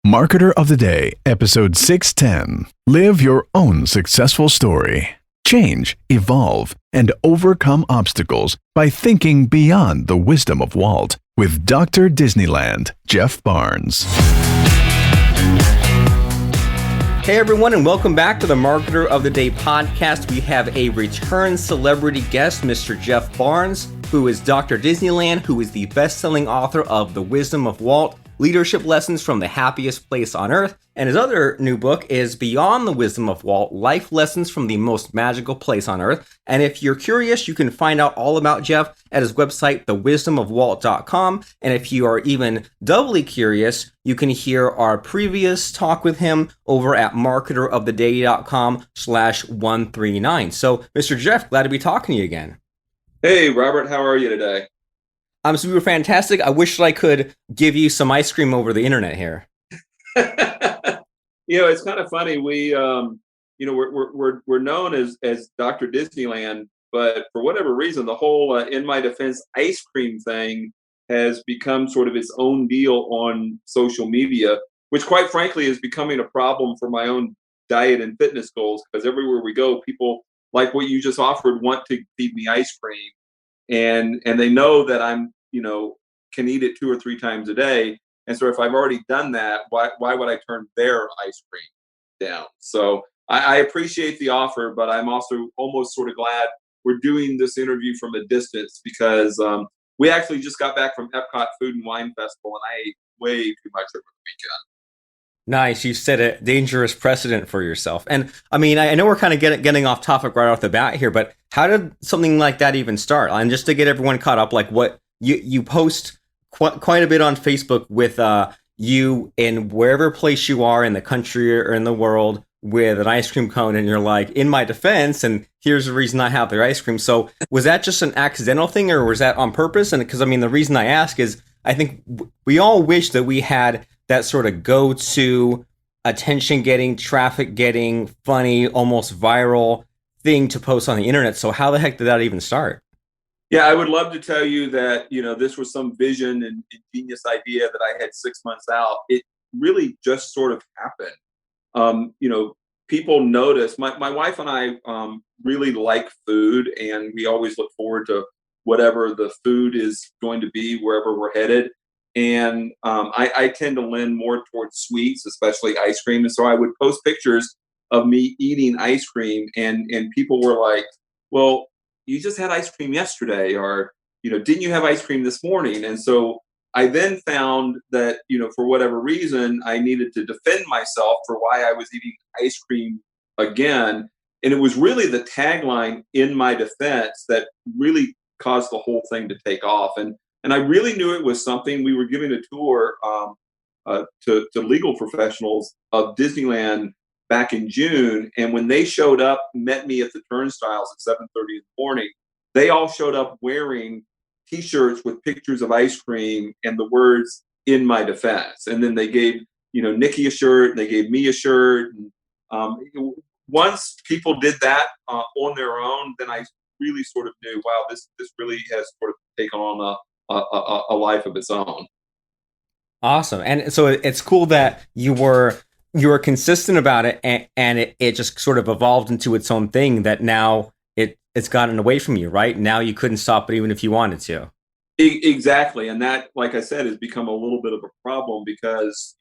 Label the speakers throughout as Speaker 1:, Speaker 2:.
Speaker 1: Marketer of the Day, Episode 610. Live your own successful story. Change, evolve, and overcome obstacles by thinking beyond the wisdom of Walt with Dr. Disneyland, Jeff Barnes.
Speaker 2: Hey everyone, and welcome back to the Marketer of the Day podcast. We have a return celebrity guest, Mr. Jeff Barnes, who is Dr. Disneyland, who is the best-selling author of The Wisdom of Walt, Leadership Lessons from the Happiest Place on Earth, and his other new book is Beyond the Wisdom of Walt, Life Lessons from the Most Magical Place on Earth. And if you're curious, you can find out all about Jeff at his website, thewisdomofwalt.com. And if you are even doubly curious, you can hear our previous talk with him over at marketeroftheday.com/139. So, Mr. Jeff, glad to be talking to you again.
Speaker 3: Hey, Robert, how are you today?
Speaker 2: I'm super fantastic. I wish that I could give you some ice cream over the internet here.
Speaker 3: It's kind of funny. We're known as Dr. Disneyland, but for whatever reason, the whole In My Defense ice cream thing has become sort of its own deal on social media, which quite frankly is becoming a problem for my own diet and fitness goals, because everywhere we go, people like what you just offered want to feed me ice cream. And they know that I'm, can eat it 2 or 3 times a day. And so if I've already done that, why would I turn their ice cream down? So I appreciate the offer, but I'm also almost sort of glad we're doing this interview from a distance, because we actually just got back from Epcot Food and Wine Festival, and I ate way too much over the weekend.
Speaker 2: Nice. You set a dangerous precedent for yourself. And I mean, I know we're kind of getting off topic right off the bat here, but how did something like that even start? And just to get everyone caught up, like what you post quite a bit on Facebook with you in wherever place you are in the country or in the world with an ice cream cone, and you're like, in my defense, and here's the reason I have the ice cream. So was that just an accidental thing, or was that on purpose? And because, I mean, the reason I ask is I think we all wish that we had that sort of go-to attention-getting, traffic-getting, funny, almost viral thing to post on the internet. So how the heck did that even start?
Speaker 3: Yeah, I would love to tell you that, this was some vision and genius idea that I had 6 months out. It really just sort of happened. People notice. My wife and I really like food, and we always look forward to whatever the food is going to be wherever we're headed. And I tend to lean more towards sweets, especially ice cream. And so I would post pictures of me eating ice cream, and people were like, well, you just had ice cream yesterday, or, didn't you have ice cream this morning? And so I then found that, for whatever reason, I needed to defend myself for why I was eating ice cream again. And it was really the tagline, in my defense, that really caused the whole thing to take off. And I really knew it was something. We were giving a tour to legal professionals of Disneyland back in June. And when they showed up, met me at the turnstiles at 7:30 in the morning, they all showed up wearing T-shirts with pictures of ice cream and the words, in my defense. And then they gave, Nikki a shirt, and they gave me a shirt. And once people did that on their own, then I really sort of knew, wow, this really has sort of taken on a life of its own.
Speaker 2: Awesome. And so it's cool that you were consistent about it, and it just sort of evolved into its own thing that now it's gotten away from you, right? Now you couldn't stop it even if you wanted to.
Speaker 3: Exactly. And that, like I said, has become a little bit of a problem, because,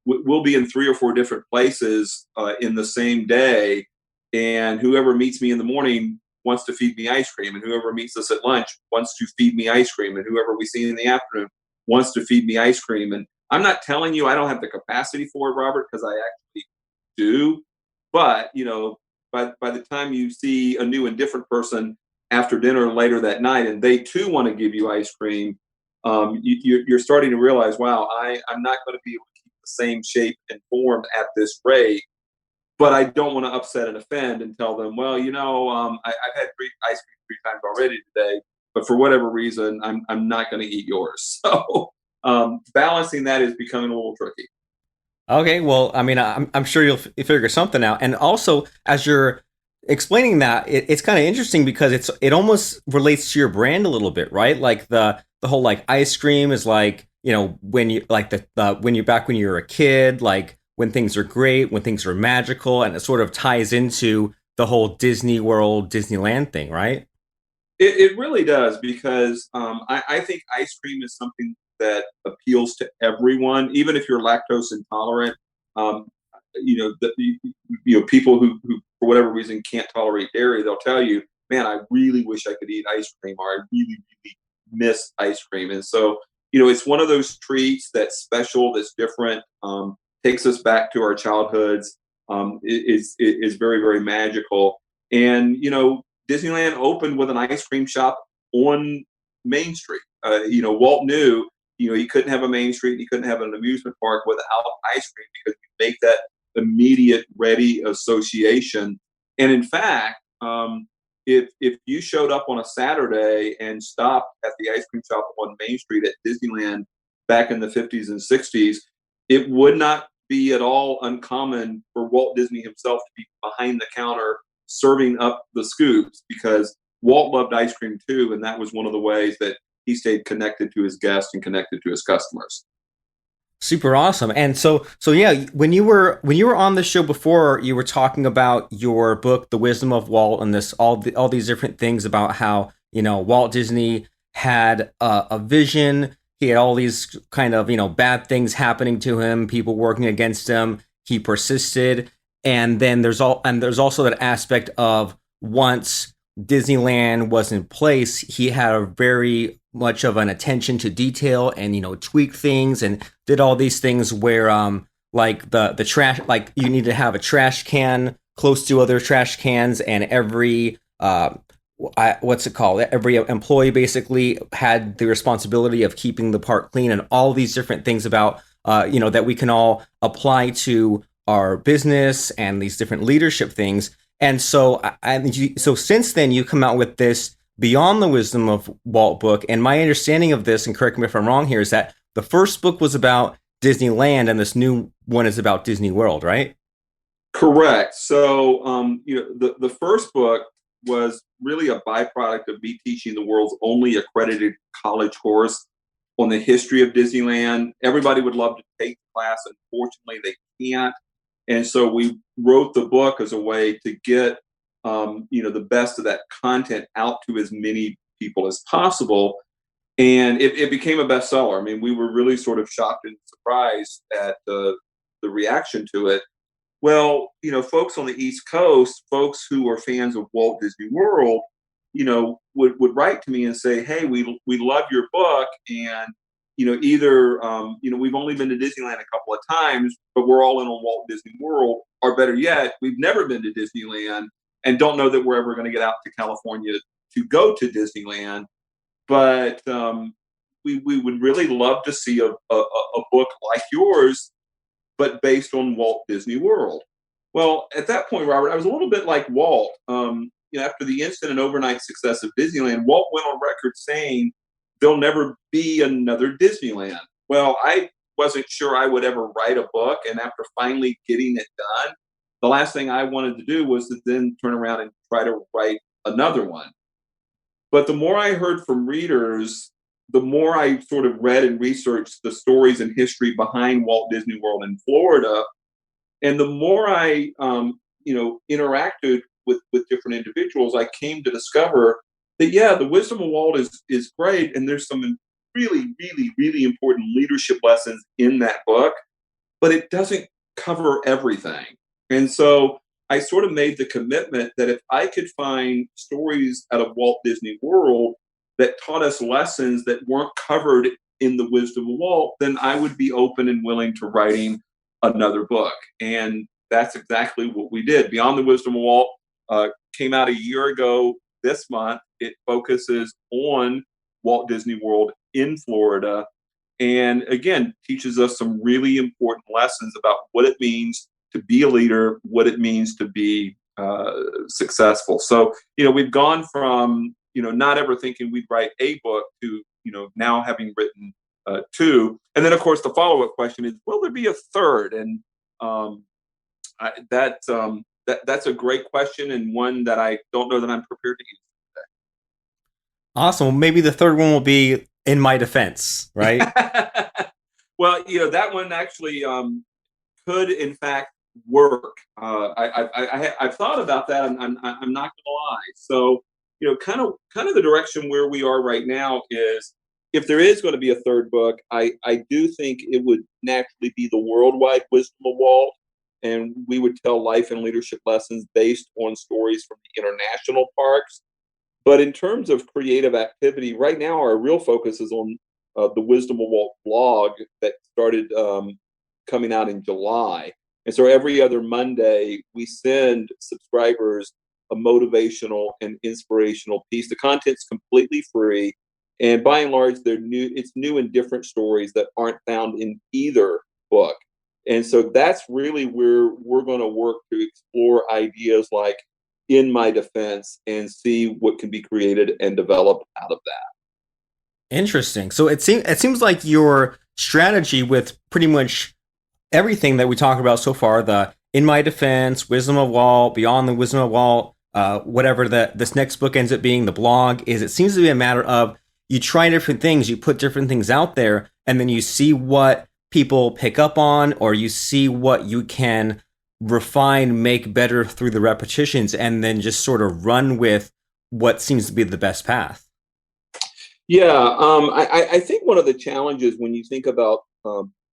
Speaker 3: we'll be in 3 or 4 different places in the same day. And whoever meets me in the morning wants to feed me ice cream, and whoever meets us at lunch wants to feed me ice cream, and whoever we see in the afternoon wants to feed me ice cream. And I'm not telling you I don't have the capacity for it, Robert, because I actually do. But, by the time you see a new and different person after dinner later that night, and they too want to give you ice cream, you're starting to realize, wow, I'm not going to be able to keep the same shape and form at this rate. But I don't want to upset and offend and tell them, well, I've had ice cream 3 times already today, but for whatever reason, I'm not going to eat yours. So balancing that is becoming a little tricky.
Speaker 2: Okay, well, I mean, I'm sure you'll figure something out. And also, as you're explaining that, it's kind of interesting because it almost relates to your brand a little bit, right? Like the whole like ice cream is like when you like when you're back when you were a kid, like when things are great, when things are magical, and it sort of ties into the whole Disney World, Disneyland thing, right?
Speaker 3: It really does because I think ice cream is something that appeals to everyone, even if you're lactose intolerant. Um, people who for whatever reason can't tolerate dairy, they'll tell you, "Man, I really wish I could eat ice cream, or I really, really miss ice cream." And so, it's one of those treats that's special, that's different, takes us back to our childhoods. Is very, very magical, and Disneyland opened with an ice cream shop on Main Street. Walt knew, he couldn't have a Main Street, he couldn't have an amusement park without ice cream because we make that immediate, ready association. And in fact, if you showed up on a Saturday and stopped at the ice cream shop on Main Street at Disneyland back in the 50s and 60s, it would not be at all uncommon for Walt Disney himself to be behind the counter serving up the scoops, because Walt loved ice cream too, and that was one of the ways that he stayed connected to his guests and connected to his customers.
Speaker 2: Super awesome. And so yeah, when you were on the show before, you were talking about your book, The Wisdom of Walt, and all these different things about how Walt Disney had a vision. He had all these kind of bad things happening to him, people working against him. He persisted, and then there's also that aspect of once Disneyland was in place, he had a very much of an attention to detail and tweak things and did all these things where like the trash, like you need to have a trash can close to other trash cans, and every what's it called, every employee basically had the responsibility of keeping the park clean, and all these different things about that we can all apply to our business and these different leadership things. And so so since then you come out with this Beyond the Wisdom of Walt book. And my understanding of this, and correct me if I'm wrong here, is that the first book was about Disneyland and this new one is about Disney World, right?
Speaker 3: Correct. So, the first book was really a byproduct of me teaching the world's only accredited college course on the history of Disneyland. Everybody would love to take the class. Unfortunately, they can't. And so we wrote the book as a way to get the best of that content out to as many people as possible. And it became a bestseller. I mean, we were really sort of shocked and surprised at the reaction to it. Well, folks on the East Coast, folks who are fans of Walt Disney World, would write to me and say, "Hey, we love your book, and either we've only been to Disneyland a couple of times, but we're all in on Walt Disney World, or better yet, we've never been to Disneyland and don't know that we're ever going to get out to California to go to Disneyland, but we would really love to see a book like yours, but based on Walt Disney World." Well, at that point, Robert, I was a little bit like Walt. After the instant and overnight success of Disneyland, Walt went on record saying there'll never be another Disneyland. Well, I wasn't sure I would ever write a book, and after finally getting it done, the last thing I wanted to do was to then turn around and try to write another one. But the more I heard from readers, the more I sort of read and researched the stories and history behind Walt Disney World in Florida, and the more I, interacted with different individuals, I came to discover that yeah, the Wisdom of Walt is great, and there's some really, really, really important leadership lessons in that book, but it doesn't cover everything. And so I sort of made the commitment that if I could find stories out of Walt Disney World that taught us lessons that weren't covered in the Wisdom of Walt, then I would be open and willing to writing another book. And that's exactly what we did. Beyond the Wisdom of Walt came out a year ago this month. It focuses on Walt Disney World in Florida, and again, teaches us some really important lessons about what it means to be a leader, what it means to be successful. So, we've gone from, not ever thinking we'd write a book to, now having written two. And then, of course, the follow-up question is, will there be a third? And that's a great question, and one that I don't know that I'm prepared to answer
Speaker 2: Awesome. Well, maybe the third one will be in my defense, right?
Speaker 3: Well, that one actually could in fact work. I've thought about that. I'm not going to lie. So kind of the direction where we are right now is, if there is going to be a third book, I do think it would naturally be the worldwide Wisdom of Walt, and we would tell life and leadership lessons based on stories from the international parks. But in terms of creative activity, right now our real focus is on the Wisdom of Walt blog that started coming out in July. And so every other Monday, we send subscribers a motivational and inspirational piece. The content's completely free. And by and large, it's new and different stories that aren't found in either book. And so that's really where we're going to work to explore ideas like In My Defense and see what can be created and developed out of that.
Speaker 2: Interesting. So it seems like your strategy with pretty much everything that we talked about so far, the In My Defense, Wisdom of Walt, Beyond the Wisdom of Walt, whatever this next book ends up being, the blog, is it seems to be a matter of you try different things, you put different things out there, and then you see what people pick up on, or you see what you can refine, make better through the repetitions, and then just sort of run with what seems to be the best path.
Speaker 3: Yeah, I think one of the challenges when you think about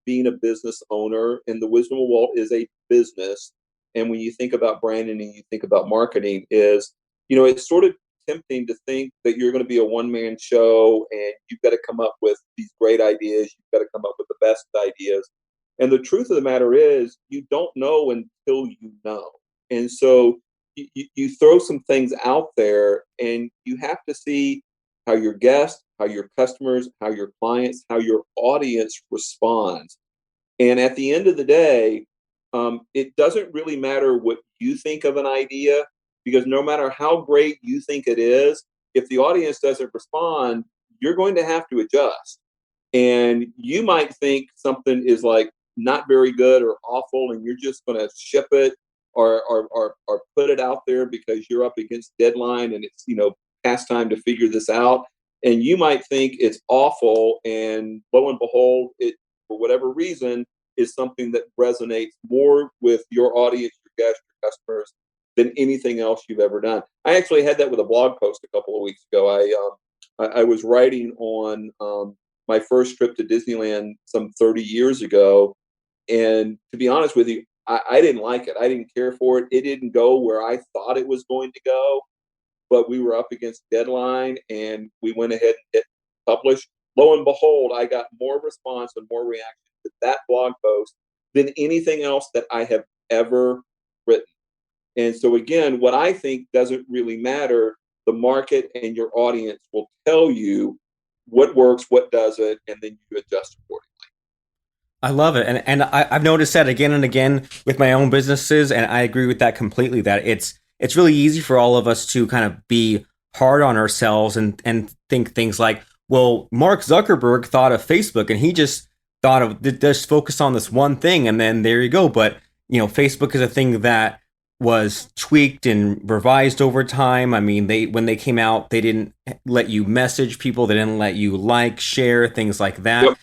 Speaker 3: being a business owner, and the Wisdom of Walt is a business, and when you think about branding and you think about marketing, is it's sort of tempting to think that you're going to be a one-man show and you've got to come up with these great ideas, you've got to come up with the best ideas. And the truth of the matter is, you don't know until you know. And so you throw some things out there, and you have to see how your guests, how your customers, how your clients, how your audience responds. And at the end of the day, it doesn't really matter what you think of an idea, because no matter how great you think it is, if the audience doesn't respond, you're going to have to adjust. And you might think something is like not very good or awful, and you're just going to ship it or put it out there because you're up against deadline and it's past time to figure this out. And you might think it's awful, and lo and behold, it, for whatever reason, is something that resonates more with your audience, your guests, your customers, than anything else you've ever done. I actually had that with a blog post a couple of weeks ago. I was writing on my first trip to Disneyland some 30 years ago, and to be honest with you, I didn't like it. I didn't care for it. It didn't go where I thought it was going to go, but we were up against deadline, and we went ahead and hit publish. Lo and behold, I got more response and more reaction to that blog post than anything else that I have ever written. And so again, what I think doesn't really matter. The market and your audience will tell you what works, what doesn't, and then you adjust accordingly.
Speaker 2: I love it. And I've noticed that again and again with my own businesses, and I agree with that completely, that it's really easy for all of us to kind of be hard on ourselves and think things like, well, Mark Zuckerberg thought of Facebook and he just thought of just focus on this one thing, and then there you go. But Facebook is a thing that was tweaked and revised over time. I mean, when they came out, they didn't let you message people, they didn't let you like, share, things like that. Yep.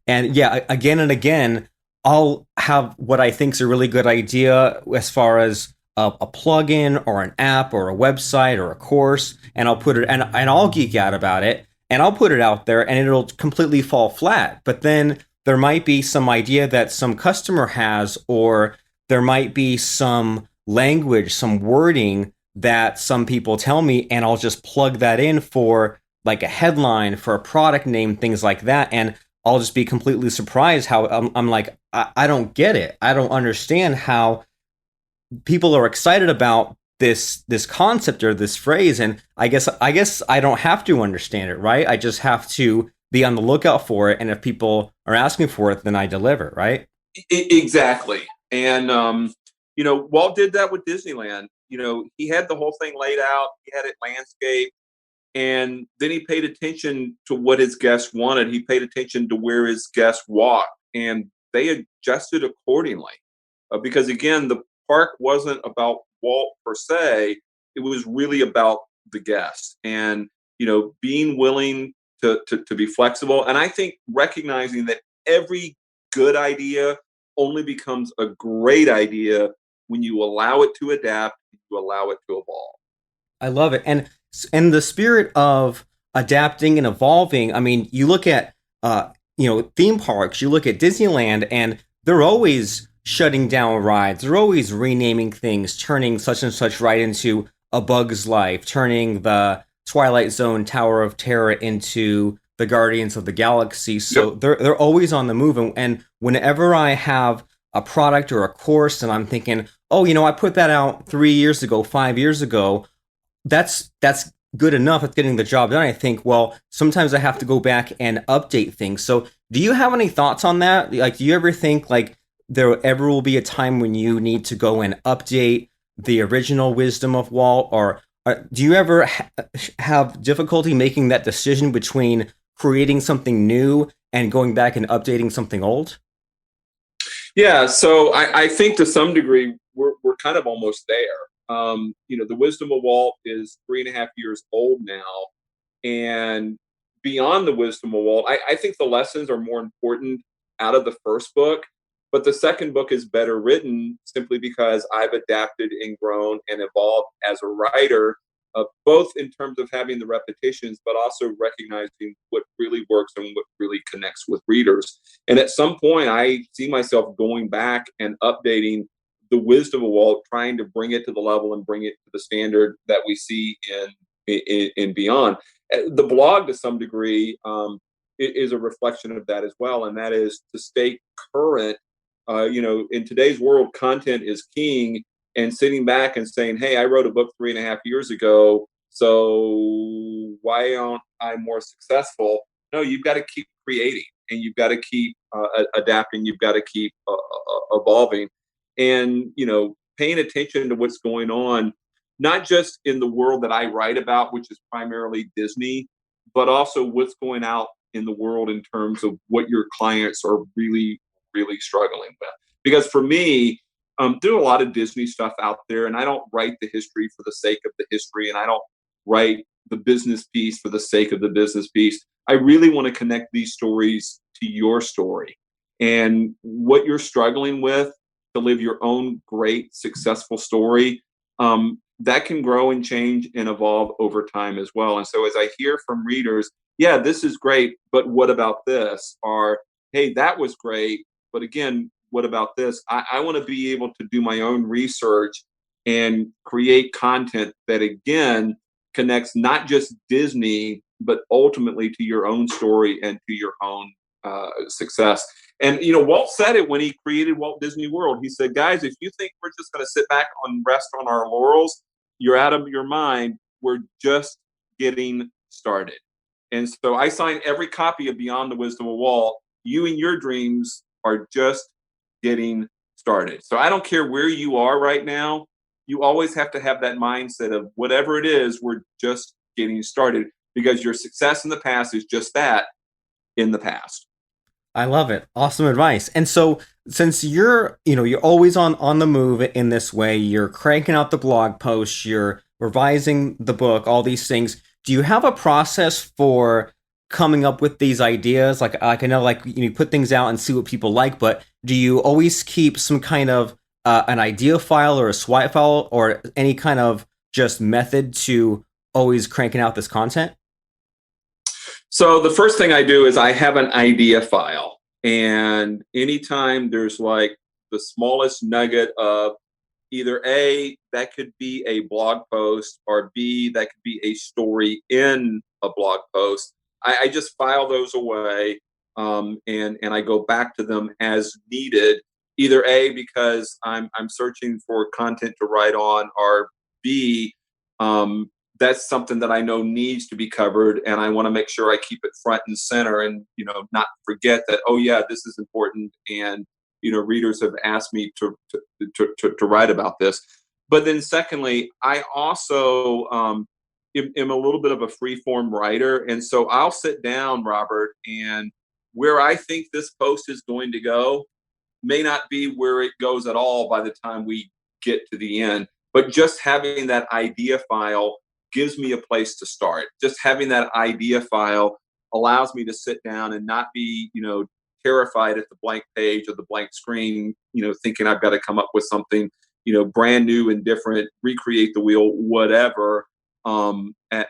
Speaker 2: And yeah, again and again, I'll have what I think is a really good idea as far as a plugin or an app or a website or a course, and I'll put it and I'll geek out about it, and I'll put it out there, and it'll completely fall flat. But then there might be some idea that some customer has, or there might be some language, some wording that some people tell me, and I'll just plug that in for like a headline, for a product name, things like that, and I'll just be completely surprised how I'm like, I don't get it. I don't understand how people are excited about this concept or this phrase. And I guess I don't have to understand it, right? I just have to be on the lookout for it. And if people are asking for it, then I deliver, right?
Speaker 3: Exactly. And, Walt did that with Disneyland. He had the whole thing laid out. He had it landscaped. And then he paid attention to what his guests wanted. He paid attention to where his guests walked, and they adjusted accordingly. Because again, the park wasn't about Walt per se. It was really about the guests, and being willing to be flexible. And I think recognizing that every good idea only becomes a great idea when you allow it to adapt, you allow it to evolve.
Speaker 2: I love it. And in the spirit of adapting and evolving, I mean, you look at theme parks, you look at Disneyland, and they're always shutting down rides. They're always renaming things, turning such and such ride into A Bug's Life, turning the Twilight Zone Tower of Terror into the Guardians of the Galaxy. So
Speaker 3: Yep.
Speaker 2: they're always on the move. And whenever I have a product or a course and I'm thinking, oh, I put that out 3 years ago, 5 years ago, that's good enough. It's getting the job done. I think, well, sometimes I have to go back and update things. So do you have any thoughts on that? Like, do you ever think like there ever will be a time when you need to go and update the original Wisdom of Walt, or do you ever have difficulty making that decision between creating something new and going back and updating something old?
Speaker 3: Yeah, so I think to some degree we're kind of almost there. The Wisdom of Walt is 3.5 years old now, and beyond the Wisdom of Walt, I think the lessons are more important out of the first book, but the second book is better written simply because I've adapted and grown and evolved as a writer, both in terms of having the repetitions, but also recognizing what really works and what really connects with readers. And at some point, I see myself going back and updating the Wisdom of Walt, trying to bring it to the level and bring it to the standard that we see in beyond. The blog, to some degree, is a reflection of that as well, and that is to stay current. In today's world, content is king, and sitting back and saying, hey, I wrote a book 3.5 years ago, so why aren't I more successful? No, you've got to keep creating, and you've got to keep adapting. You've got to keep evolving, and paying attention to what's going on, not just in the world that I write about, which is primarily Disney, but also what's going out in the world in terms of what your clients are really, really struggling with. Because for me, there are a lot of Disney stuff out there, and I don't write the history for the sake of the history, and I don't write the business piece for the sake of the business piece. I really want to connect these stories to your story and what you're struggling with to live your own great, successful story. That can grow and change and evolve over time as well. And so as I hear from readers, yeah, this is great, but what about this? Or, hey, that was great, but again, what about this? I want to be able to do my own research and create content that, again, connects not just Disney, but ultimately to your own story and to your own success. And, Walt said it when he created Walt Disney World. He said, guys, if you think we're just going to sit back and rest on our laurels, you're out of your mind. We're just getting started. And so I signed every copy of Beyond the Wisdom of Walt. You and your dreams are just getting started. So I don't care where you are right now. You always have to have that mindset of whatever it is, we're just getting started, because your success in the past is just that, in the past.
Speaker 2: I love it. Awesome advice. And so since you're always on the move in this way, you're cranking out the blog posts, you're revising the book, all these things, do you have a process for coming up with these ideas? Like I know, like you put things out and see what people like, but do you always keep some kind of an idea file or a swipe file or any kind of just method to always cranking out this content?
Speaker 3: So the first thing I do is I have an idea file, and anytime there's like the smallest nugget of either A, that could be a blog post, or B, that could be a story in a blog post, I just file those away, and I go back to them as needed. Either A, because I'm searching for content to write on, or B, that's something that I know needs to be covered, and I want to make sure I keep it front and center, and not forget that, oh yeah, this is important, and readers have asked me to write about this. But then secondly, I also am a little bit of a free form writer, and so I'll sit down, Robert, and where I think this post is going to go may not be where it goes at all by the time we get to the end. But just having that idea file gives me a place to start. Just having that idea file allows me to sit down and not be, terrified at the blank page or the blank screen, thinking I've got to come up with something, brand new and different, recreate the wheel, whatever, at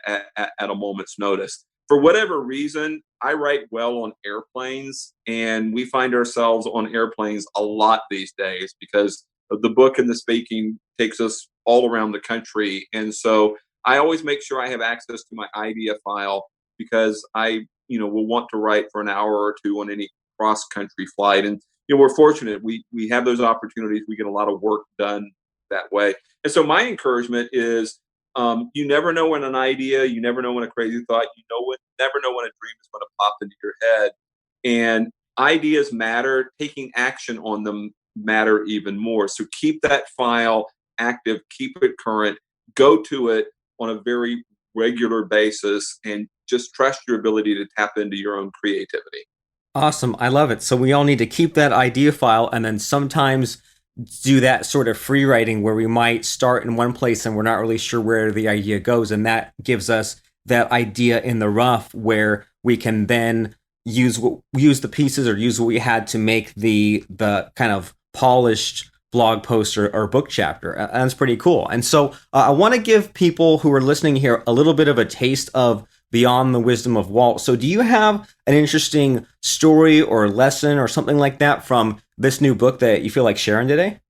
Speaker 3: a moment's notice. For whatever reason, I write well on airplanes, and we find ourselves on airplanes a lot these days because the book and the speaking takes us all around the country. And so I always make sure I have access to my idea file because I, will want to write for an hour or two on any cross-country flight. And, we're fortunate. We have those opportunities. We get a lot of work done that way. And so my encouragement is, you never know when an idea, you never know when a crazy thought, never know when a dream is going to pop into your head. And ideas matter. Taking action on them matter even more. So keep that file active, keep it current, go to it on a very regular basis, and just trust your ability to tap into your own creativity.
Speaker 2: Awesome. I love it. So we all need to keep that idea file and then sometimes do that sort of free writing where we might start in one place and we're not really sure where the idea goes. And that gives us that idea in the rough where we can then use the pieces or use what we had to make the kind of polished blog post or book chapter. And that's pretty cool. And so I want to give people who are listening here a little bit of a taste of Beyond the Wisdom of Walt. So do you have an interesting story or lesson or something like that from this new book that you feel like sharing today?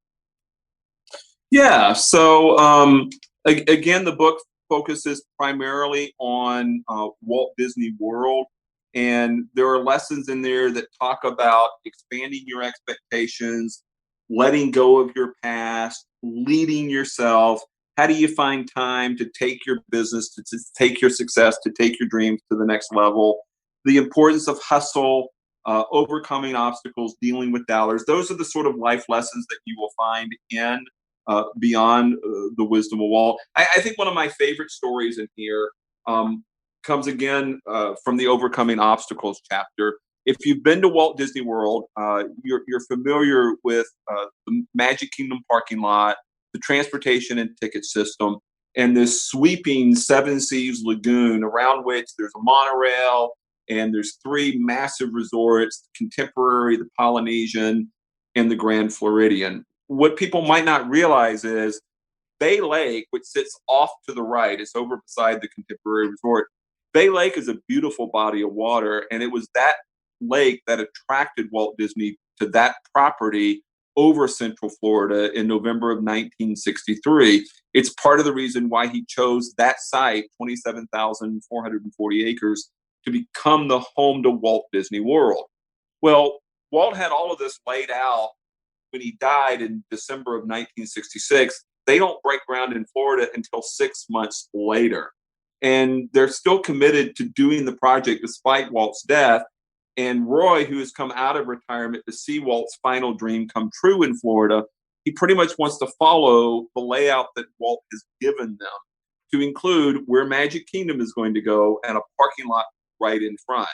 Speaker 3: Yeah. So again, the book focuses primarily on Walt Disney World. And there are lessons in there that talk about expanding your expectations, letting go of your past, leading yourself. How do you find time to take your business, to take your success, to take your dreams to the next level? The importance of hustle, overcoming obstacles, dealing with dollars. Those are the sort of life lessons that you will find in Beyond the Wisdom of Walt. I think one of my favorite stories in here comes again from the Overcoming Obstacles chapter. If you've been to Walt Disney World, you're familiar with the Magic Kingdom parking lot, the transportation and ticket system, and this sweeping Seven Seas lagoon around which there's a monorail and there's three massive resorts, Contemporary, the Polynesian, and the Grand Floridian. What people might not realize is Bay Lake, which sits off to the right, it's over beside the Contemporary Resort. Bay Lake is a beautiful body of water, and it was that lake that attracted Walt Disney to that property over Central Florida in November of 1963. It's part of the reason why he chose that site, 27,440 acres, to become the home to Walt Disney World. Well, Walt had all of this laid out when he died in December of 1966. They don't break ground in Florida until 6 months later. And they're still committed to doing the project despite Walt's death. And Roy, who has come out of retirement to see Walt's final dream come true in Florida, he pretty much wants to follow the layout that Walt has given them, to include where Magic Kingdom is going to go and a parking lot right in front.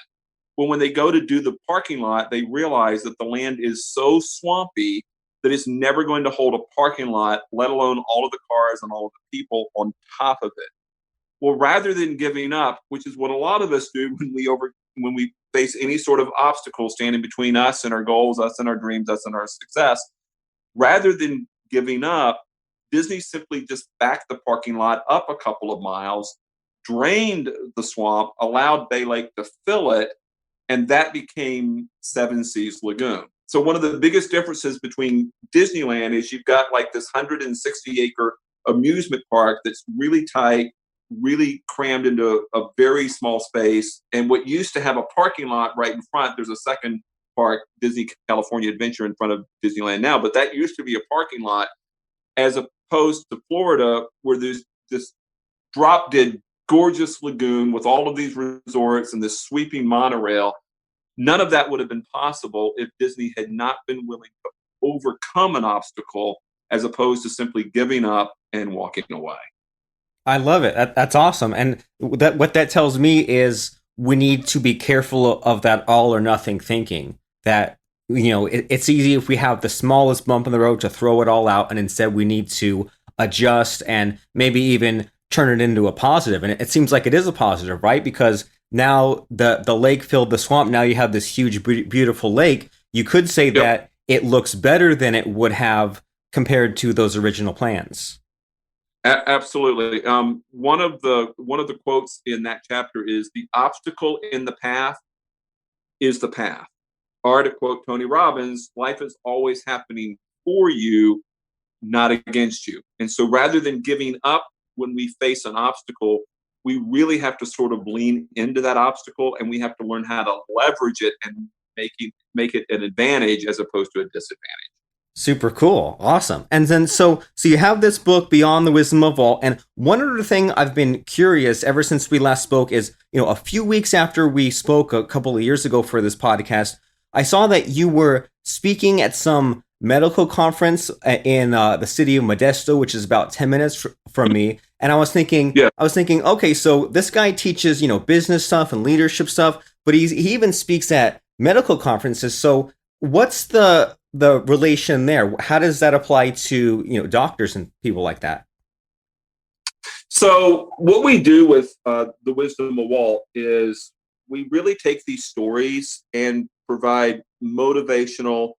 Speaker 3: Well, when they go to do the parking lot, they realize that the land is so swampy that it's never going to hold a parking lot, let alone all of the cars and all of the people on top of it. Well, rather than giving up, which is what a lot of us do when we face any sort of obstacle standing between us and our goals, us and our dreams, us and our success, rather than giving up, Disney simply just backed the parking lot up a couple of miles, drained the swamp, allowed Bay Lake to fill it, and that became Seven Seas Lagoon. So one of the biggest differences between Disneyland is you've got like this 160-acre amusement park that's really tight, really crammed into a very small space. And what used to have a parking lot right in front, there's a second park, Disney California Adventure, in front of Disneyland now, but that used to be a parking lot, as opposed to Florida, where there's this drop-dead gorgeous lagoon with all of these resorts and this sweeping monorail. None of that would have been possible if Disney had not been willing to overcome an obstacle as opposed to simply giving up and walking away.
Speaker 2: I love it. That's awesome. And what that tells me is we need to be careful of that all or nothing thinking. That, it's easy if we have the smallest bump in the road to throw it all out, and instead we need to adjust and maybe even turn it into a positive. And it seems like it is a positive, right? Because now the lake filled the swamp. Now you have this huge, beautiful lake. You could say
Speaker 3: Yep.
Speaker 2: that it looks better than it would have compared to those original plans.
Speaker 3: Absolutely. One of the quotes in that chapter is, "The obstacle in the path is the path." Or to quote Tony Robbins, "Life is always happening for you, not against you." And so rather than giving up when we face an obstacle, we really have to sort of lean into that obstacle, and we have to learn how to leverage it and make it an advantage as opposed to a disadvantage.
Speaker 2: Super cool. Awesome. And then so you have this book, Beyond the Wisdom of Walt. And one other thing I've been curious ever since we last spoke is, a few weeks after we spoke a couple of years ago for this podcast, I saw that you were speaking at some medical conference in the city of Modesto, which is about 10 minutes from me. And I was thinking, okay, so this guy teaches, business stuff and leadership stuff, but he even speaks at medical conferences. So what's the relation there? How does that apply to, doctors and people like that?
Speaker 3: So what we do with the Wisdom of Walt is we really take these stories and provide motivational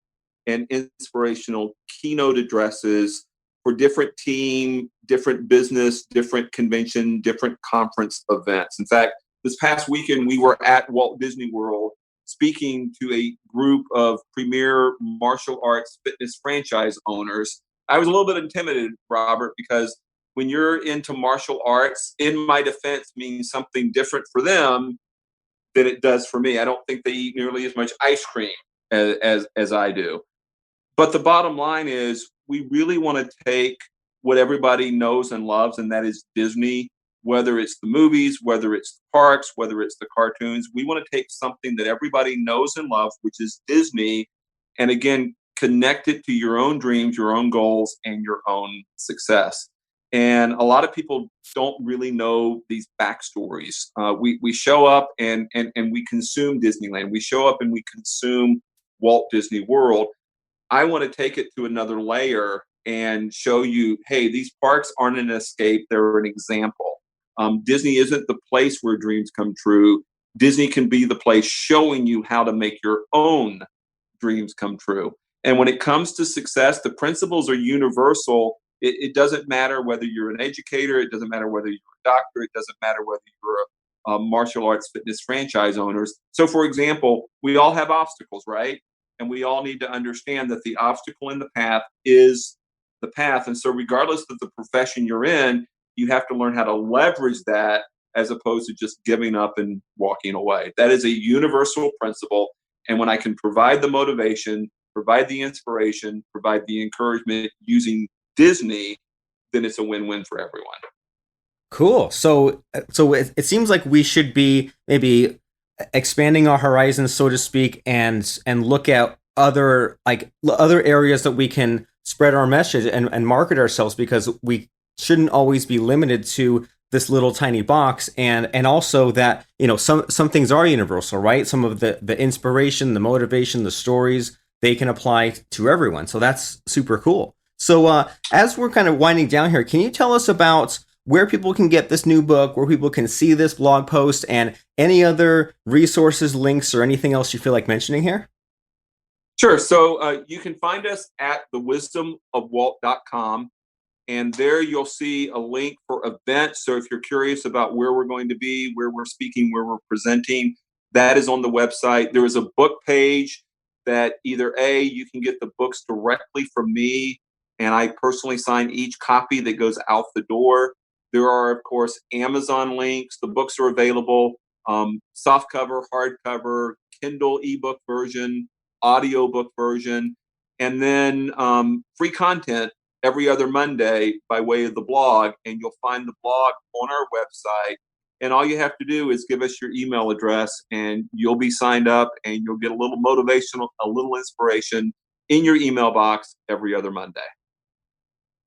Speaker 3: and inspirational keynote addresses for different team, different business, different convention, different conference events. In fact, this past weekend, we were at Walt Disney World speaking to a group of premier martial arts fitness franchise owners. I was a little bit intimidated, Robert, because when you're into martial arts, in my defense, means something different for them than it does for me. I don't think they eat nearly as much ice cream as I do. But the bottom line is, we really want to take what everybody knows and loves, and that is Disney, whether it's the movies, whether it's the parks, whether it's the cartoons. We want to take something that everybody knows and loves, which is Disney, and again, connect it to your own dreams, your own goals, and your own success. And a lot of people don't really know these backstories. We show up and we consume Disneyland. We show up and we consume Walt Disney World. I want to take it to another layer and show you, hey, these parks aren't an escape. They're an example. Disney isn't the place where dreams come true. Disney can be the place showing you how to make your own dreams come true. And when it comes to success, the principles are universal. It doesn't matter whether you're an educator. It doesn't matter whether you're a doctor. It doesn't matter whether you're a martial arts fitness franchise owners. So, for example, we all have obstacles, right? And we all need to understand that the obstacle in the path is the path. And so regardless of the profession you're in, you have to learn how to leverage that as opposed to just giving up and walking away. That is a universal principle. And when I can provide the motivation, provide the inspiration, provide the encouragement using Disney, then it's a win-win for everyone.
Speaker 2: Cool. So it seems like we should be maybe expanding our horizons, so to speak, and look at other areas that we can spread our message and market ourselves, because we shouldn't always be limited to this little tiny box, and also that some things are universal, right? Some of the inspiration, the motivation, the stories, they can apply to everyone. So that's super cool. So as we're kind of winding down here, can you tell us about where people can get this new book, where people can see this blog post, and any other resources, links, or anything else you feel like mentioning here?
Speaker 3: Sure. So you can find us at thewisdomofwalt.com, and there you'll see a link for events. So if you're curious about where we're going to be, where we're speaking, where we're presenting, that is on the website. There is a book page that either A, you can get the books directly from me, and I personally sign each copy that goes out the door. There are, of course, Amazon links. The books are available, soft cover, hardcover, Kindle ebook version, audiobook version, and then free content every other Monday by way of the blog. And you'll find the blog on our website. And all you have to do is give us your email address, and you'll be signed up, and you'll get a little motivational, a little inspiration in your email box every other Monday.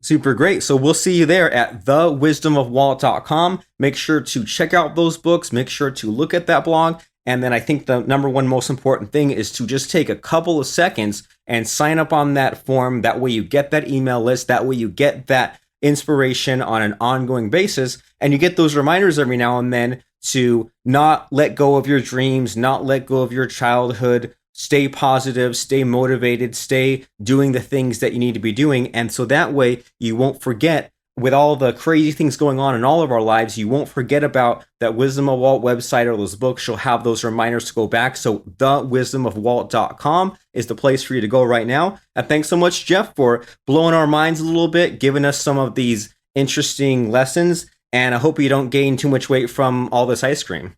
Speaker 2: Super great. So we'll see you there at thewisdomofwalt.com. Make sure to check out those books. Make sure to look at that blog. And then I think the number one most important thing is to just take a couple of seconds and sign up on that form. That way you get that email list. That way you get that inspiration on an ongoing basis. And you get those reminders every now and then to not let go of your dreams, not let go of your childhood, stay positive, stay motivated, stay doing the things that you need to be doing. And so that way you won't forget, with all the crazy things going on in all of our lives, you won't forget about that Wisdom of Walt website or those books. You'll have those reminders to go back. So thewisdomofwalt.com is the place for you to go right now. And thanks so much, Jeff, for blowing our minds a little bit, giving us some of these interesting lessons. And I hope you don't gain too much weight from all this ice cream.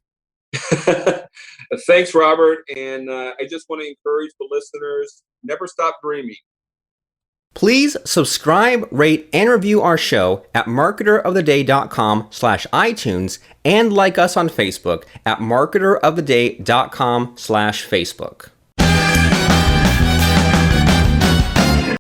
Speaker 3: Thanks, Robert. And I just want to encourage the listeners, never stop dreaming.
Speaker 2: Please subscribe, rate, and review our show at marketeroftheday.com/iTunes and like us on Facebook at marketeroftheday.com/Facebook.